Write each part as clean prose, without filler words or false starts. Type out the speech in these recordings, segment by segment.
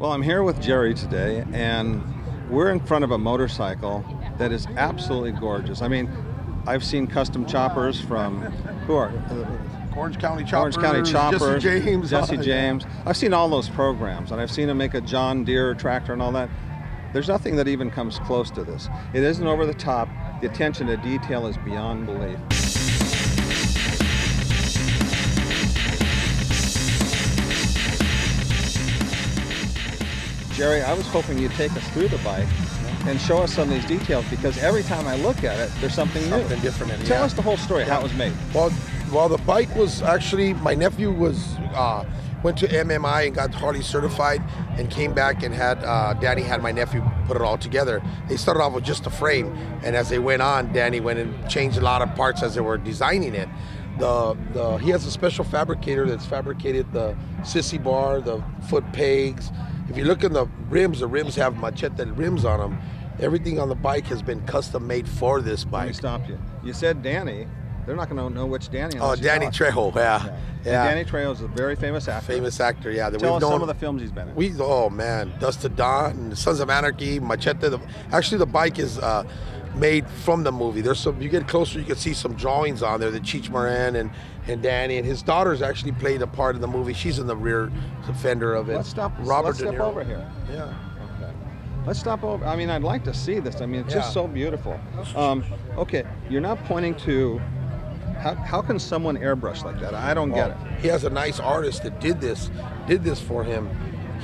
Well, I'm here with Jerry today, and we're in front of a motorcycle that is absolutely gorgeous. I mean, I've seen custom choppers from, who are? Orange County Choppers, Jesse James. I've seen all those programs, and I've seen him make a John Deere tractor and all that. There's nothing that even comes close to this. It isn't over the top. The attention to detail is beyond belief. Jerry, I was hoping you'd take us through the bike and show us some of these details, because every time I look at it, there's something new. Something different in it. Tell us the whole story, how it was made. Well, the bike was actually, my nephew went to MMI and got Harley certified and came back and had, Danny had my nephew put it all together. They started off with just a frame, and as they went on, Danny went and changed a lot of parts as they were designing it. He has a special fabricator that's fabricated the sissy bar, the foot pegs. If you look in the rims have Machete rims on them. Everything on the bike has been custom made for this bike. Let me stop you. You said Danny. They're not going to know which Danny. Oh, Danny Trejo, yeah. Danny Trejo is a very famous actor. Yeah. Tell us some of the films he's been in. Oh man, Dust to Dawn, Sons of Anarchy, Machete. Actually, the bike is made from the movie. There's some. You get closer, you can see some drawings on there that Cheech Marin and Danny and his daughters actually played a part in the movie. She's in the rear fender of it. Let's step over here. Yeah. Okay. Let's stop over. I mean, I'd like to see this. I mean, it's just so beautiful. Okay, you're not pointing to. How can someone airbrush like that? I don't get it. He has a nice artist that did this for him.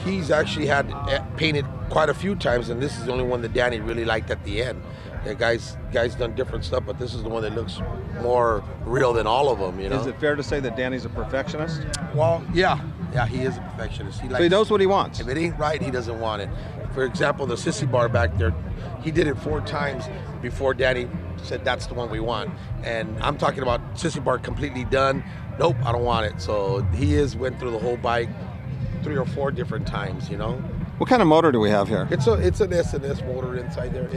He's actually had painted quite a few times, and this is the only one that Danny really liked at the end. The guy's done different stuff, but this is the one that looks more real than all of them. You know. Is it fair to say that Danny's a perfectionist? Well, yeah, he is a perfectionist. So he knows what he wants. If it ain't right, he doesn't want it. For example, the sissy bar back there, he did it 4 times before Danny said that's the one we want. And I'm talking about sissy bar completely done. Nope, I don't want it. So he went through the whole bike 3 or 4 different times. You know. What kind of motor do we have here? It's an S&S motor inside there.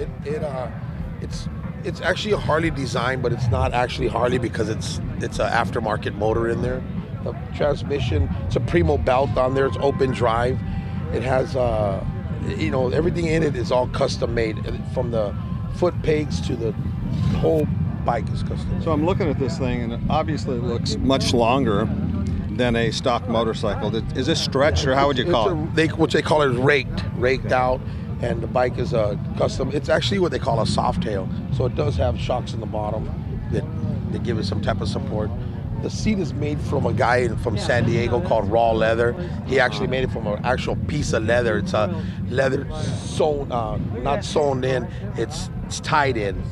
It's actually a Harley design, but it's not actually Harley because it's an aftermarket motor in there. The transmission, it's a Primo belt on there. It's open drive. It has everything in it is all custom made, from the foot pegs to the whole bike is custom. So I'm looking at this thing, and it obviously looks much longer than a stock motorcycle. Is this stretched, or how would you call it? What they call it is raked out, and the bike is a custom. It's actually what they call a soft tail, so it does have shocks in the bottom that give it some type of support. The seat is made from a guy from San Diego called Raw Leather. He actually made it from an actual piece of leather. It's a leather sewn, not sewn in, it's tied in.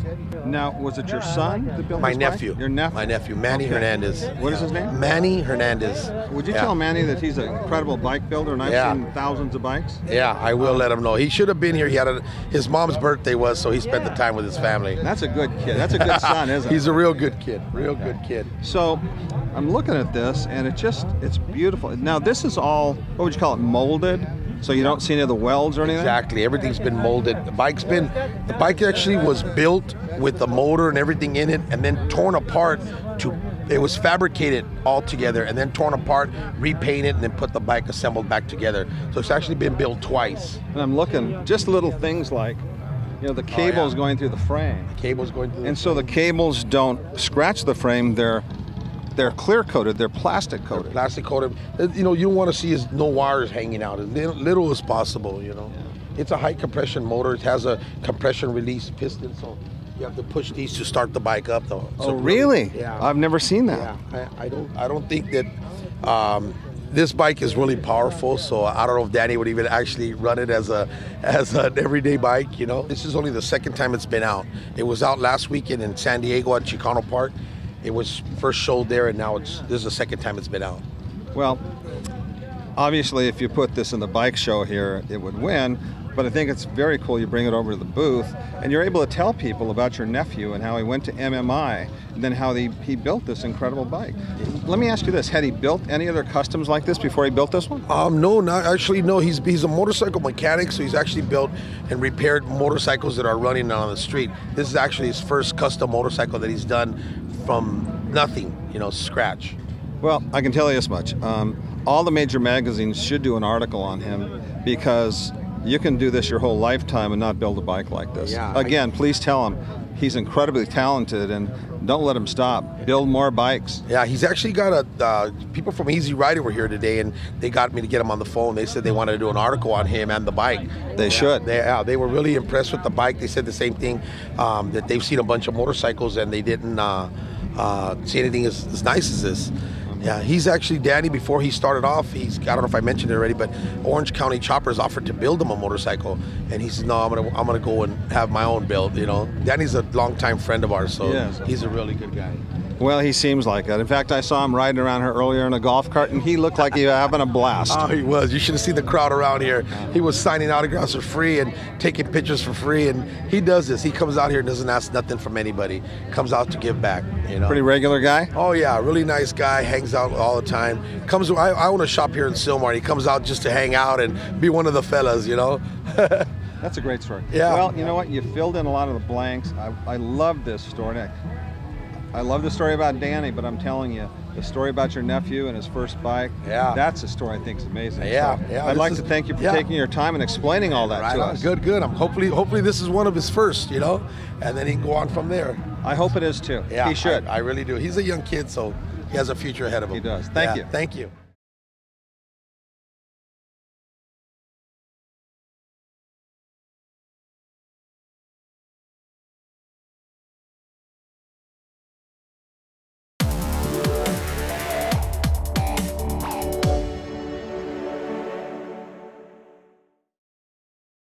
Now, was it your son that built My this nephew. bike? Your nephew? My nephew, Manny Hernandez. What is his name? Manny Hernandez. Would you tell Manny that he's an incredible bike builder, and I've seen thousands of bikes? Yeah, I will let him know. He should have been here. His mom's birthday was, so he spent the time with his family. That's a good kid. That's a good son, isn't it? He's a real good kid. Good kid. So, I'm looking at this, and it's beautiful. Now, this is all, what would you call it, molded? So you don't see any of the welds or anything? Exactly. Everything's been molded. The bike actually was built with the motor and everything in it, and then torn apart it was fabricated all together and then torn apart, repainted, and then put the bike assembled back together. So it's actually been built twice. And I'm looking, just little things like, the cables going through the frame. The cables going through the frame. And so the cables don't scratch the frame, they're clear coated, they're plastic coated. They're plastic coated. You don't want to see no wires hanging out, as little as possible, Yeah. It's a high compression motor. It has a compression release piston, so you have to push these to start the bike up though. So really? Yeah. I've never seen that. Yeah. I don't think that this bike is really powerful, so I don't know if Danny would even actually run it as an everyday bike, This is only the second time it's been out. It was out last weekend in San Diego at Chicano Park. It was first showed there, and now this is the second time it's been out. Well, obviously, if you put this in the bike show here, it would win. But I think it's very cool you bring it over to the booth, and you're able to tell people about your nephew and how he went to MMI, and then how he built this incredible bike. Let me ask you this: had he built any other customs like this before he built this one? No, not actually. No, he's a motorcycle mechanic, so he's actually built and repaired motorcycles that are running on the street. This is actually his first custom motorcycle that he's done from nothing, scratch. Well, I can tell you this much. All the major magazines should do an article on him, because you can do this your whole lifetime and not build a bike like this. Yeah, Again, please tell him he's incredibly talented, and don't let him stop. Build more bikes. Yeah, he's actually got people from Easy Rider were here today, and they got me to get him on the phone. They said they wanted to do an article on him and the bike. They should. They were really impressed with the bike. They said the same thing, that they've seen a bunch of motorcycles and they didn't see anything as nice as this. Yeah, he's actually, Danny, before he started off, I don't know if I mentioned it already, but Orange County Choppers offered to build him a motorcycle, and he said, no, I'm gonna go and have my own build, you know. Danny's a longtime friend of ours, so yes, he's a really good guy. Well, he seems like it. In fact, I saw him riding around here earlier in a golf cart, and he looked like he was having a blast. Oh, he was. You should have seen the crowd around here. He was signing autographs for free and taking pictures for free, and he does this. He comes out here and doesn't ask nothing from anybody. Comes out to give back, you know. Pretty regular guy? Oh, yeah. Really nice guy. Hangs out all the time. I own a shop here in Sylmar. He comes out just to hang out and be one of the fellas, you know. That's a great story. Yeah. Well, you know what? You filled in a lot of the blanks. I love this story. I love the story about Danny, but I'm telling you, the story about your nephew and his first bike, that's a story I think is amazing. Yeah, so I'd like to thank you for taking your time and explaining all that to us. Good. Hopefully this is one of his first, you know, and then he can go on from there. I hope it is too. Yeah, he should. I really do. He's a young kid, so he has a future ahead of him. He does. Thank you. Thank you.